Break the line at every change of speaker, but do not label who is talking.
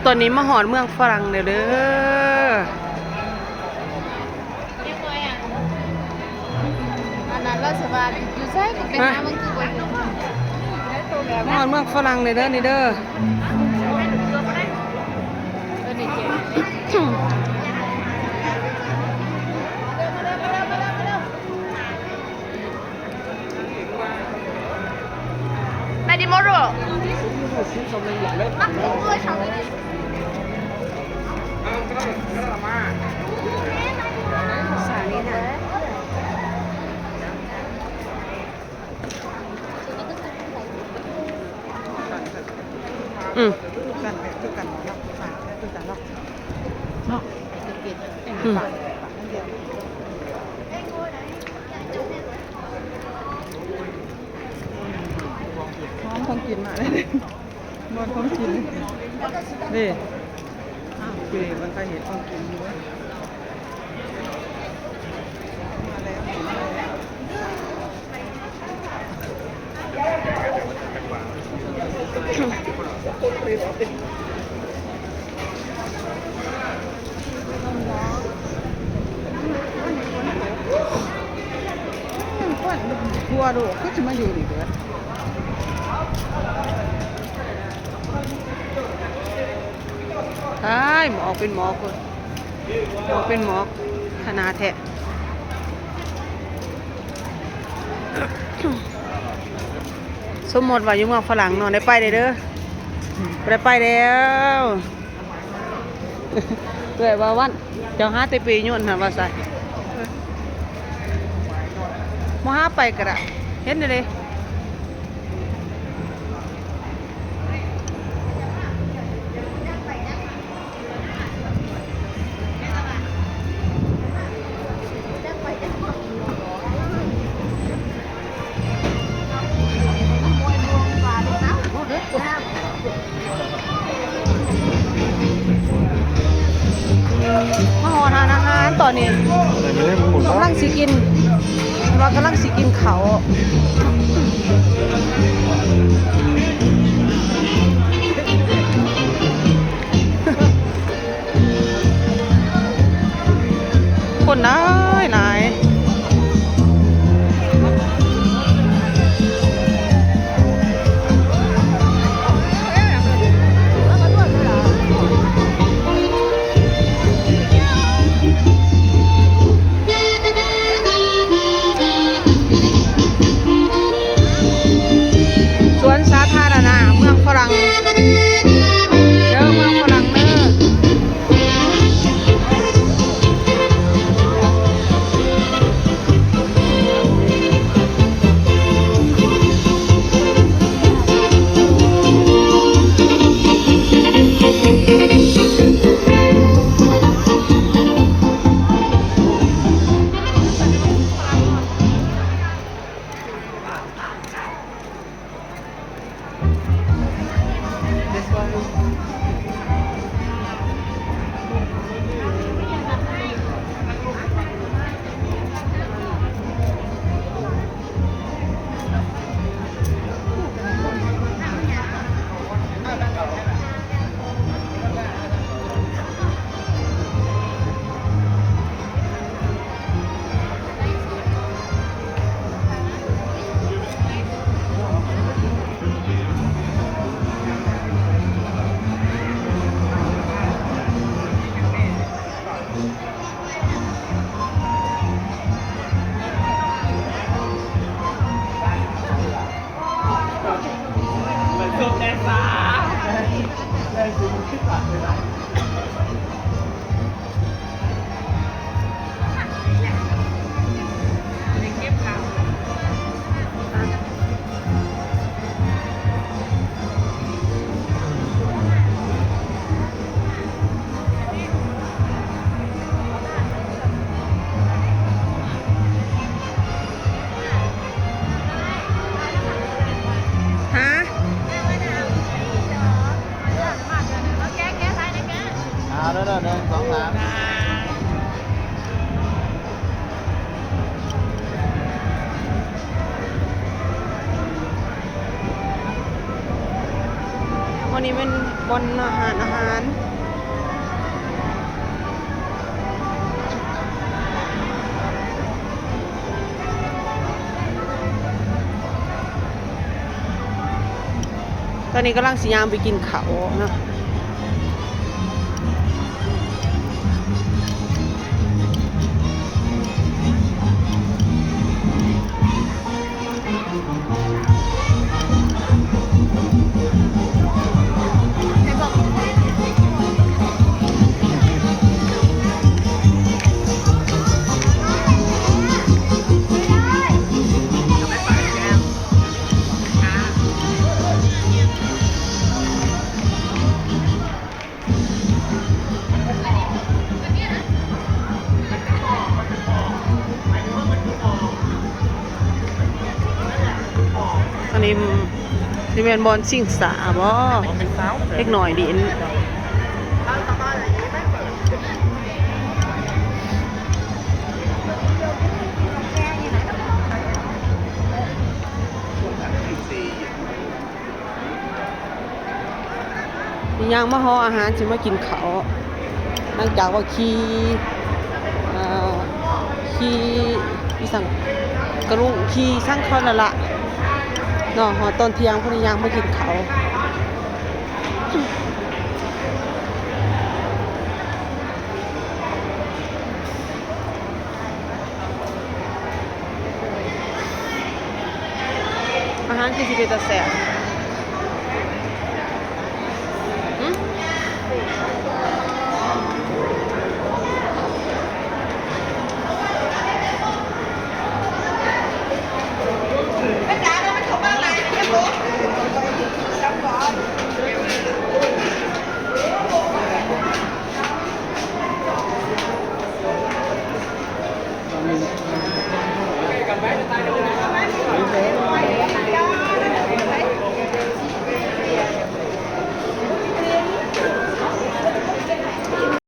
ตอนนี้มาหอดเมืองฝรั่งเด้อ
อันนั้นเราสบายอยู่ใช่ก็เป็นน้ำมันคือไป
มาหอดเมืองฝรั่งเด้อนี่เด้อ
ไปดิโมโรนักกู้ด้วยชาวนี้สาลีนะ
กันเนาะฝากแล้วกันเนาะเนาะของกินมาเลยมอนของกินนี่เปมันก็เห็นของกินอยู่มาแล้วทัวร์ดูก็จะมาอยู่ดีเด้อใช่หมอเป็นหมอคนหมอเป็นหมอขนาดแท้สมมติว่าอยู่เมืองฝรั่งนอนได้ไปเด้อได้ไปแล้วเกิดว่าวันเจ้าหาเตปียุ่นนะว่าใส่มาหาไปกระเห็นเลยมาหอทานอาหารตอนนี้กำลังสิกินว่ากำลังสิกินเขาคนหลายหลายสวนสาธารณะเมืองฝรั่งเด้อเมืองฝรั่งเด้อวันนี้เป็น บนอาหารตอนนี้กำลังสิยามไปกินเขาเนาะอันนี้นี่เป็นบอลชิงสาบ่เล็กหน่อยดินมีย่างมาห่ออาหารจะมากินเขาหลังจากว่าขี่สั่งกระลุงขี่สั่งเขาละเนาะหอตอนเที่ยงพวกนี้ย่างมากินเขาอาหารคือสิเป็นตาแซ่บ